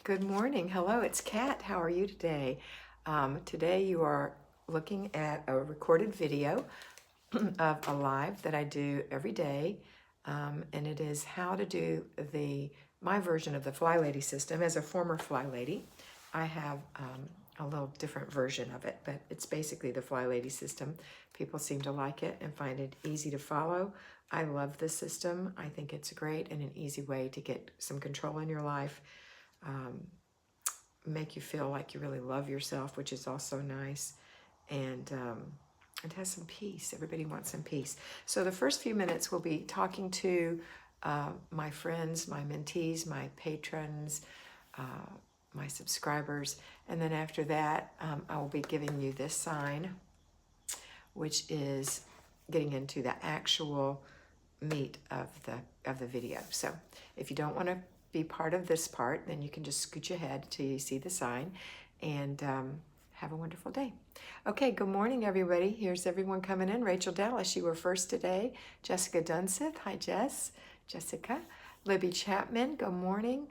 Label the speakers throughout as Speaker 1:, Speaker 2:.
Speaker 1: Good morning. Hello, it's Kat. How are you today? Today you are looking at a recorded video of a live that I do every day, and it is how to do my version of the Flylady system. As a former Flylady, I have a little different version of it, but it's basically the Flylady system. People seem to like it and find it easy to follow. I love this system. I think it's great and an easy way to get some control in your life. Make you feel like you really love yourself, which is also nice, and it has some peace. Everybody wants some peace. So the first few minutes we'll be talking to my friends, my mentees, my patrons, my subscribers, and then after that I will be giving you this sign, which is getting into the actual meat of the video. So if you don't want to be part of this part, then you can just scoot your head till you see the sign, and have a wonderful day. Okay, good morning, everybody. Here's everyone coming in. Rachel Dallas, you were first today. Jessica Dunseth, hi Jess. Jessica. Libby Chapman, good morning.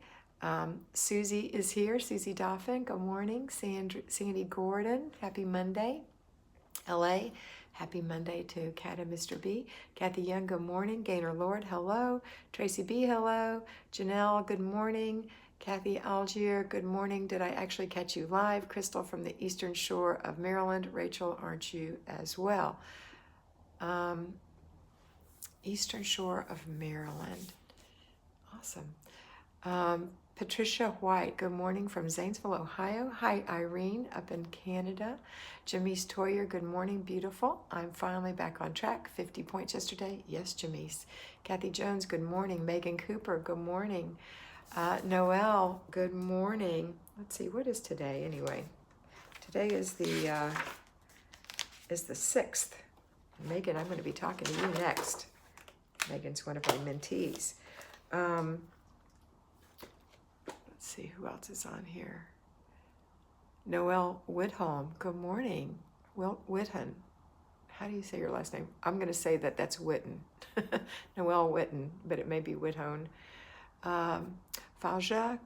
Speaker 1: Susie is here. Susie Dauphin, good morning. Sandy Gordon, happy Monday. LA, happy Monday to Kat and Mr. B. Kathy Young, good morning. Gaynor Lord, hello. Tracy B, hello. Janelle, good morning. Kathy Algier, good morning. Did I actually catch you live? Crystal from the Eastern Shore of Maryland. Rachel, aren't you as well? Eastern Shore of Maryland. Awesome. Patricia White, good morning from Zanesville, Ohio. Hi, Irene, up in Canada. Jamise Toyer, good morning, beautiful. I'm finally back on track. 50 points yesterday. Yes, Jamise. Kathy Jones, good morning. Megan Cooper, good morning. Noelle, good morning. Let's see, what is today anyway? Today is the 6th. Megan, I'm going to be talking to you next. Megan's one of my mentees. Let's see who else is on here. Noelle Whitholm, good morning. Whitten, how do you say your last name? I'm going to say that that's Witten. Noelle Witten, but it may be Whithone. Faja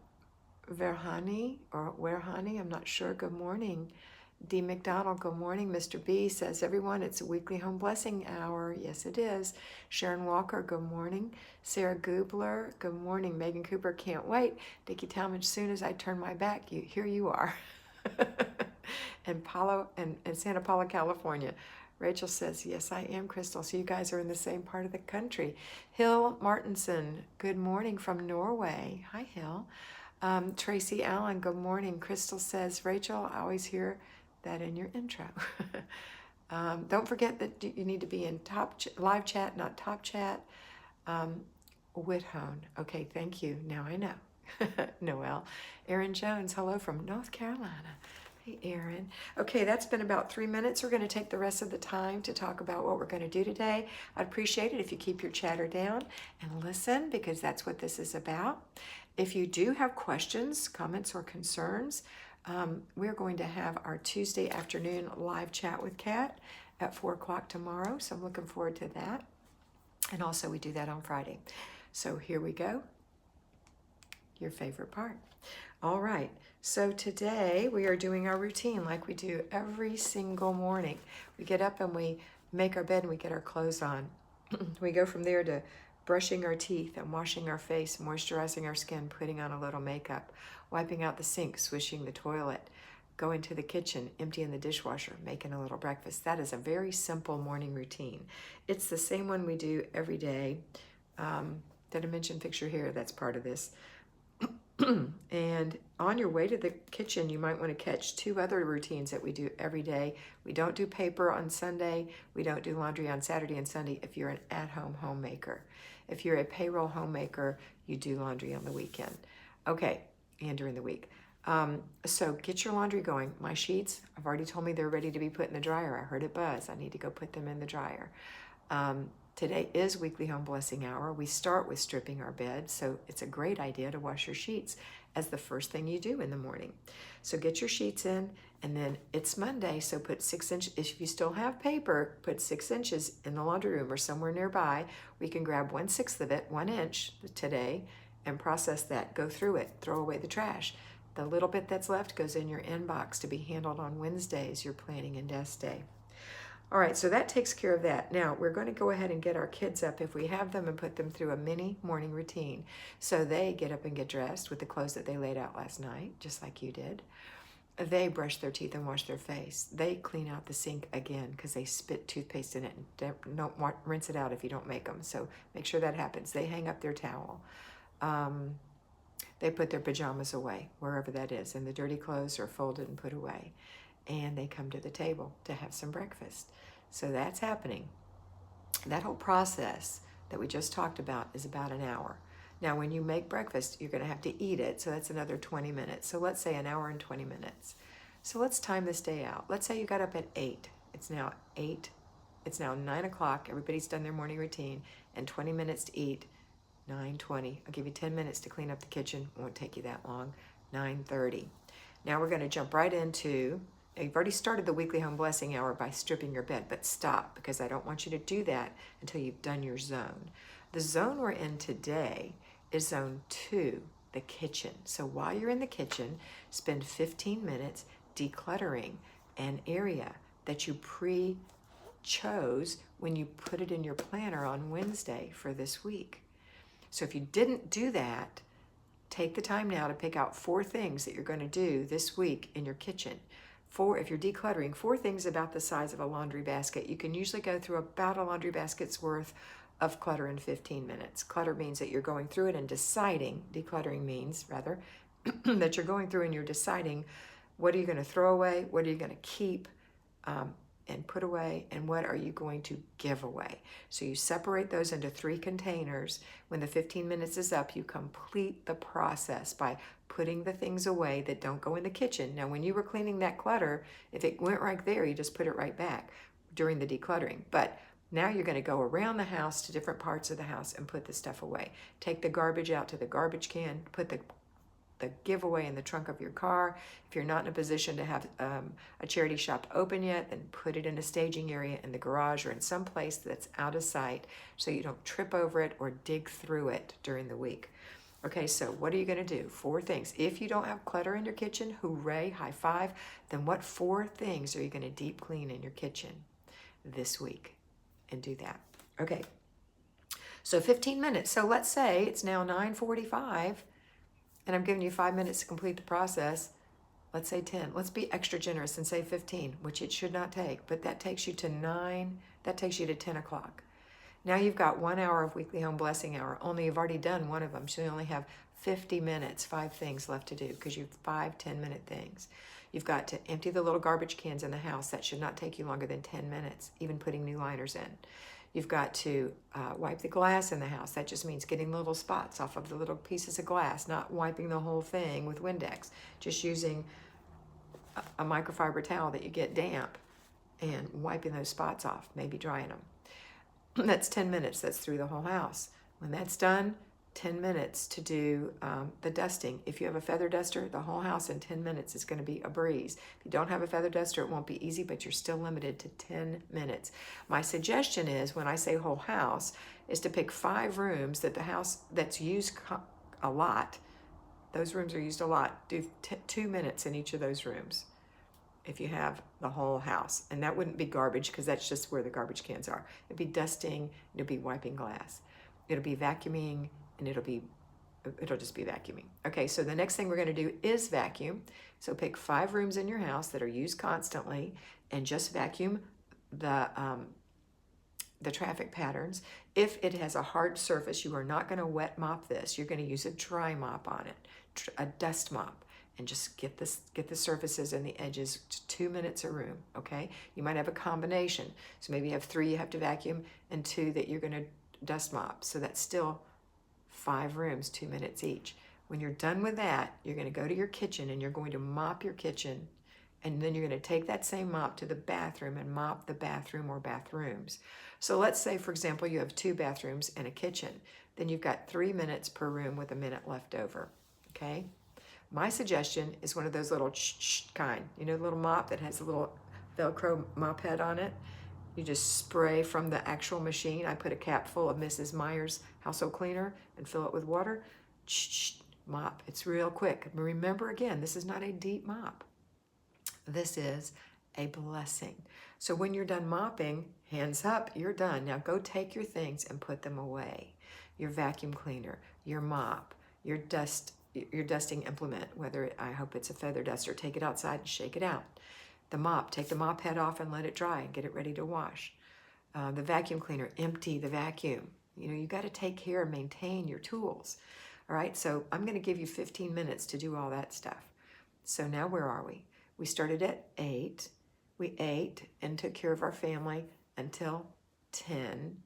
Speaker 1: Verhani, or Werhani, I'm not sure. Good morning. D. McDonald, good morning. Mr. B says, everyone, it's a weekly home blessing hour. Yes, it is. Sharon Walker, good morning. Sarah Goobler, good morning. Megan Cooper, can't wait. Dickie Talmadge, soon as I turn my back, here you are. And Santa Paula, California. Rachel says, yes, I am, Crystal. So you guys are in the same part of the country. Hill Martinson, good morning from Norway. Hi, Hill. Tracy Allen, good morning. Crystal says, Rachel, I always hear that in your intro. Don't forget that you need to be in live chat, not top chat. Whithone. Okay, thank you. Now I know. Noelle. Erin Jones, hello from North Carolina. Hey, Erin. Okay, that's been about 3 minutes. We're going to take the rest of the time to talk about what we're going to do today. I'd appreciate it if you keep your chatter down and listen, because that's what this is about. If you do have questions, comments, or concerns, we're going to have our Tuesday afternoon live chat with Kat at 4 o'clock tomorrow, so I'm looking forward to that. And also we do that on Friday. So here we go, your favorite part. All right, so today we are doing our routine like we do every single morning. We get up and we make our bed and we get our clothes on. We go from there to brushing our teeth and washing our face, moisturizing our skin, putting on a little makeup, wiping out the sink, swishing the toilet, going to the kitchen, emptying the dishwasher, making a little breakfast. That is a very simple morning routine. It's the same one we do every day. The dimension picture here, that's part of this. And on your way to the kitchen, you might want to catch 2 other routines that we do every day. We don't do paper on Sunday. We don't do laundry on Saturday and Sunday if you're an at-home homemaker. If you're a payroll homemaker, you do laundry on the weekend. Okay, and during the week. So get your laundry going. My sheets, I've already told me they're ready to be put in the dryer. I heard it buzz. I need to go put them in the dryer. Today is Weekly Home Blessing Hour. We start with stripping our bed, so it's a great idea to wash your sheets as the first thing you do in the morning. So get your sheets in, and then it's Monday, so put 6 inches, if you still have paper, put 6 inches in the laundry room or somewhere nearby. We can grab 1/6 of it, 1 inch today, and process that. Go through it, throw away the trash. The little bit that's left goes in your inbox to be handled on Wednesdays, your planning and desk day. All right, so that takes care of that. Now, we're going to go ahead and get our kids up if we have them and put them through a mini morning routine. So they get up and get dressed with the clothes that they laid out last night, just like you did. They brush their teeth and wash their face. They clean out the sink again because they spit toothpaste in it and don't rinse it out if you don't make them. So make sure that happens. They hang up their towel. They put their pajamas away, wherever that is, and the dirty clothes are folded and put away. And they come to the table to have some breakfast. So that's happening. That whole process that we just talked about is about an hour. Now, when you make breakfast, you're going to have to eat it, so that's another 20 minutes. So let's say an hour and 20 minutes. So let's time this day out. Let's say you got up at 8. It's now 8. It's now 9 o'clock. Everybody's done their morning routine, and 20 minutes to eat. 9:20. I'll give you 10 minutes to clean up the kitchen. It won't take you that long. 9:30. Now we're going to jump right into, you've already started the weekly home blessing hour by stripping your bed, but stop, because I don't want you to do that until you've done your zone. The zone we're in today is zone 2, the kitchen. So while you're in the kitchen, spend 15 minutes decluttering an area that you pre-chose when you put it in your planner on Wednesday for this week. So if you didn't do that, take the time now to pick out 4 things that you're going to do this week in your kitchen. If you're decluttering, 4 things about the size of a laundry basket. You can usually go through about a laundry basket's worth of clutter in 15 minutes. Clutter means that you're going through it and deciding, decluttering means rather, that you're going through and you're deciding what are you going to throw away, what are you going to keep and put away, and what are you going to give away. So you separate those into 3 containers. When the 15 minutes is up, you complete the process by putting the things away that don't go in the kitchen. Now, when you were cleaning that clutter, if it went right there, you just put it right back during the decluttering. But now you're going to go around the house to different parts of the house and put the stuff away. Take the garbage out to the garbage can, put the giveaway in the trunk of your car. If you're not in a position to have a charity shop open yet, then put it in a staging area in the garage or in some place that's out of sight so you don't trip over it or dig through it during the week. Okay, so what are you going to do? 4 things. If you don't have clutter in your kitchen, hooray, high five, then what 4 things are you going to deep clean in your kitchen this week? And do that. Okay, so 15 minutes. So let's say it's now 9:45 and I'm giving you 5 minutes to complete the process. Let's say 10. Let's be extra generous and say 15, which it should not take, but that takes you to 9, that takes you to 10 o'clock. Now you've got 1 hour of weekly home blessing hour, only you've already done one of them, so you only have 50 minutes, 5 things left to do, because you have 5 10-minute things. You've got to empty the little garbage cans in the house. That should not take you longer than 10 minutes, even putting new liners in. You've got to wipe the glass in the house. That just means getting little spots off of the little pieces of glass, not wiping the whole thing with Windex, just using a microfiber towel that you get damp and wiping those spots off, maybe drying them. That's 10 minutes. That's through the whole house. When that's done, 10 minutes to do the dusting. If you have a feather duster, the whole house in 10 minutes is going to be a breeze. If you don't have a feather duster, it won't be easy, but you're still limited to 10 minutes. My suggestion is, when I say whole house, is to pick 5 rooms that the house that's used a lot, those rooms are used a lot, do 2 minutes in each of those rooms if you have the whole house. And that wouldn't be garbage, because that's just where the garbage cans are. It'd be dusting, it'll be wiping glass, it'll be vacuuming, and it'll just be vacuuming. Okay, so the next thing we're going to do is vacuum. So pick 5 rooms in your house that are used constantly and just vacuum the traffic patterns. If it has a hard surface, you are not going to wet mop this. You're going to use a dry mop on it, a dust mop, and just get the surfaces and the edges to 2 minutes a room. Okay, you might have a combination. So maybe you have 3 you have to vacuum and 2 that you're going to dust mop. So that's still 5 rooms, 2 minutes each. When you're done with that, you're going to go to your kitchen and you're going to mop your kitchen, and then you're going to take that same mop to the bathroom and mop the bathroom or bathrooms. So let's say, for example, you have 2 bathrooms and a kitchen. Then you've got 3 minutes per room with a minute left over. Okay? My suggestion is one of those little kind, you know, the little mop that has a little Velcro mop head on it. You just spray from the actual machine. I put a cap full of Mrs. Meyer's household cleaner and fill it with water. Mop. It's real quick. Remember again, this is not a deep mop. This is a blessing. So when you're done mopping, hands up, you're done. Now go take your things and put them away. Your vacuum cleaner, your mop, your dusting implement, whether I hope it's a feather duster, take it outside and shake it out. The mop, take the mop head off and let it dry and get it ready to wash. The vacuum cleaner, empty the vacuum. You got to take care and maintain your tools. All right, so I'm going to give you 15 minutes to do all that stuff. So now where are we? We started at 8. We ate and took care of our family until 10.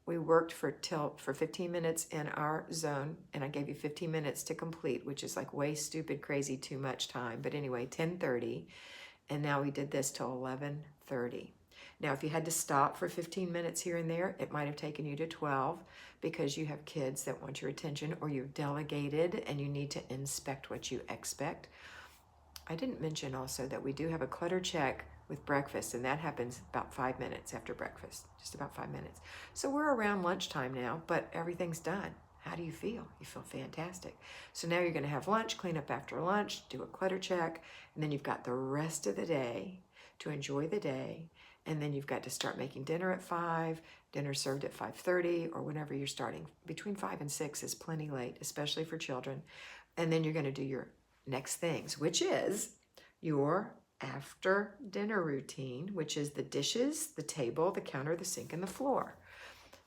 Speaker 1: We worked for 15 minutes in our zone, and I gave you 15 minutes to complete, which is like way stupid, crazy, too much time. But anyway, 10:30, and now we did this till 11:30. Now, if you had to stop for 15 minutes here and there, it might have taken you to 12 because you have kids that want your attention, or you've delegated and you need to inspect what you expect. I didn't mention also that we do have a clutter check with breakfast, and that happens about 5 minutes after breakfast, just about 5 minutes. So we're around lunchtime now, but everything's done. How do you feel? You feel fantastic. So now you're going to have lunch, clean up after lunch, do a clutter check, and then you've got the rest of the day to enjoy the day. And then you've got to start making dinner at 5, dinner served at 5:30, or whenever you're starting. Between 5 and 6 is plenty late, especially for children. And then you're going to do your next things, which is your after dinner routine, which is the dishes, the table, the counter, the sink, and the floor.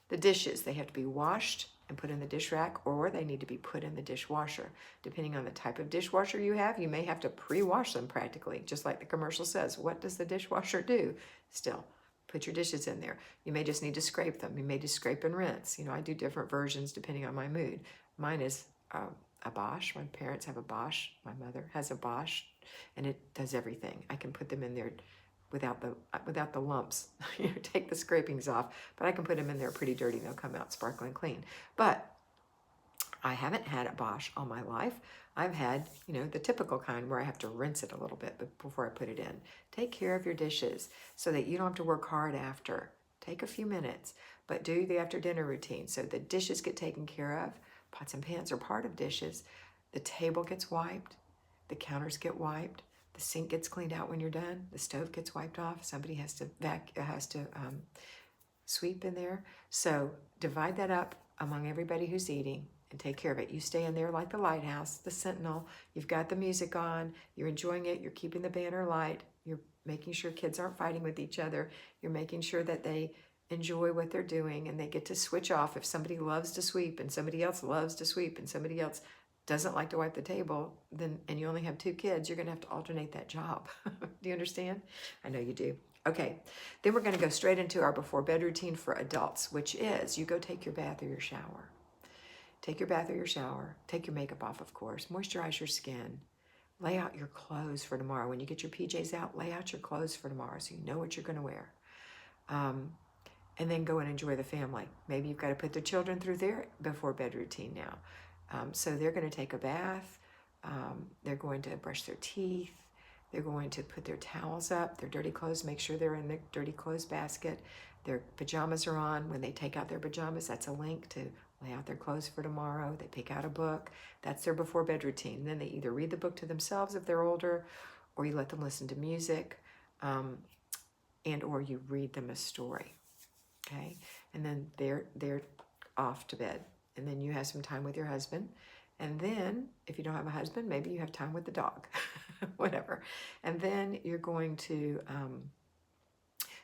Speaker 1: The dishes, they have to be washed and put in the dish rack, or they need to be put in the dishwasher. Depending on the type of dishwasher you have, you may have to pre-wash them practically, just like the commercial says. What does the dishwasher do? Still, put your dishes in there. You may just need to scrape them. You may just scrape and rinse. I do different versions depending on my mood. Mine is a Bosch. My parents have a Bosch. My mother has a Bosch, and it does everything. I can put them in there without the lumps. Take the scrapings off, but I can put them in there pretty dirty and they'll come out sparkling clean. But I haven't had a Bosch all my life. I've had, the typical kind where I have to rinse it a little bit before I put it in. Take care of your dishes so that you don't have to work hard after. Take a few minutes, but do the after dinner routine so the dishes get taken care of. Pots and pans are part of dishes. The table gets wiped. The counters get wiped. The sink gets cleaned out when you're done. The stove gets wiped off. Somebody has to sweep in there. So divide that up among everybody who's eating and take care of it. You stay in there like the lighthouse, the sentinel. You've got the music on. You're enjoying it. You're keeping the banner light. You're making sure kids aren't fighting with each other. You're making sure that they enjoy what they're doing and they get to switch off. If somebody loves to sweep and somebody else loves to sweep and somebody else doesn't like to wipe the table, then and you only have 2 kids, you're going to have to alternate that job. Do you understand? I know you do. Okay, then we're going to go straight into our before bed routine for adults, which is you go take your bath or your shower. Take your bath or your shower. Take your makeup off, of course. Moisturize your skin. Lay out your clothes for tomorrow. When you get your PJs out, lay out your clothes for tomorrow so you know what you're going to wear. And then go and enjoy the family. Maybe you've got to put the children through their before bed routine now. So they're going to take a bath. They're going to brush their teeth. They're going to put their towels up, their dirty clothes, make sure they're in the dirty clothes basket. Their pajamas are on. When they take out their pajamas, that's a link to lay out their clothes for tomorrow. They pick out a book. That's their before bed routine. Then they either read the book to themselves if they're older, or you let them listen to music, and or you read them a story. Okay, and then they're off to bed, and then you have some time with your husband, and then if you don't have a husband, maybe you have time with the dog, whatever, and then you're going to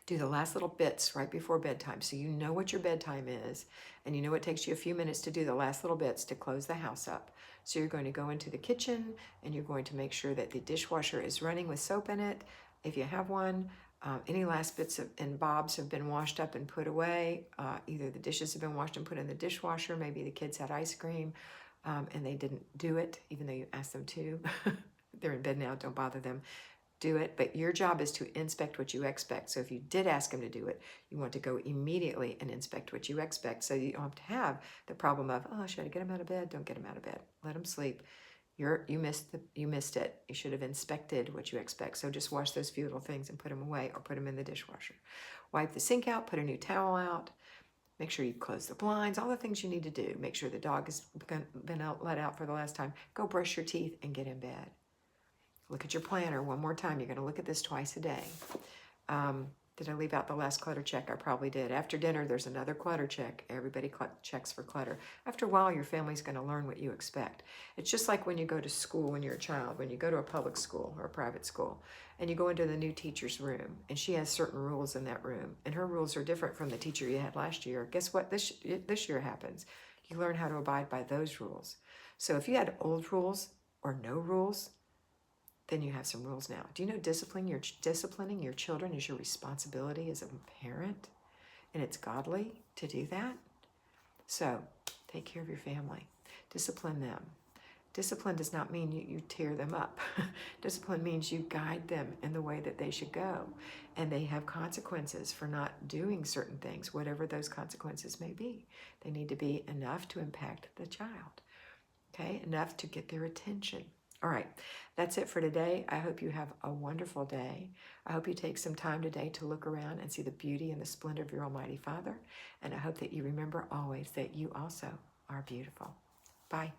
Speaker 1: do the last little bits right before bedtime, so you know what your bedtime is, and you know it takes you a few minutes to do the last little bits to close the house up. So you're going to go into the kitchen, and you're going to make sure that the dishwasher is running with soap in it, if you have one. Any last bits and bobs have been washed up and put away. Either the dishes have been washed and put in the dishwasher. Maybe the kids had ice cream and they didn't do it, even though you asked them to. They're in bed now, don't bother them. Do it, but your job is to inspect what you expect. So if you did ask them to do it, you want to go immediately and inspect what you expect so you don't have to have the problem of, oh, should I get them out of bed? Don't get them out of bed. Let them sleep. You missed it. You should have inspected what you expect. So just wash those few little things and put them away or put them in the dishwasher. Wipe the sink out, put a new towel out, Make sure you close the blinds, all the things you need to do. Make sure the dog has been let out for the last time. Go brush your teeth and get in bed. Look at your planner one more time. You're going to look at this twice a day. Did I leave out the last clutter check? I probably did. After dinner, there's another clutter check. Everybody checks for clutter. After a while, your family's going to learn what you expect. It's just like when you go to school when you're a child, when you go to a public school or a private school, and you go into the new teacher's room, and she has certain rules in that room, and her rules are different from the teacher you had last year. Guess what this year happens? You learn how to abide by those rules. So if you had old rules or no rules, then you have some rules now. Do you know disciplining your children is your responsibility as a parent? And it's godly to do that? So take care of your family. Discipline them. Discipline does not mean you tear them up. Discipline means you guide them in the way that they should go. And they have consequences for not doing certain things, whatever those consequences may be. They need to be enough to impact the child. Okay? Enough to get their attention. All right, that's it for today. I hope you have a wonderful day. I hope you take some time today to look around and see the beauty and the splendor of your Almighty Father. And I hope that you remember always that you also are beautiful. Bye.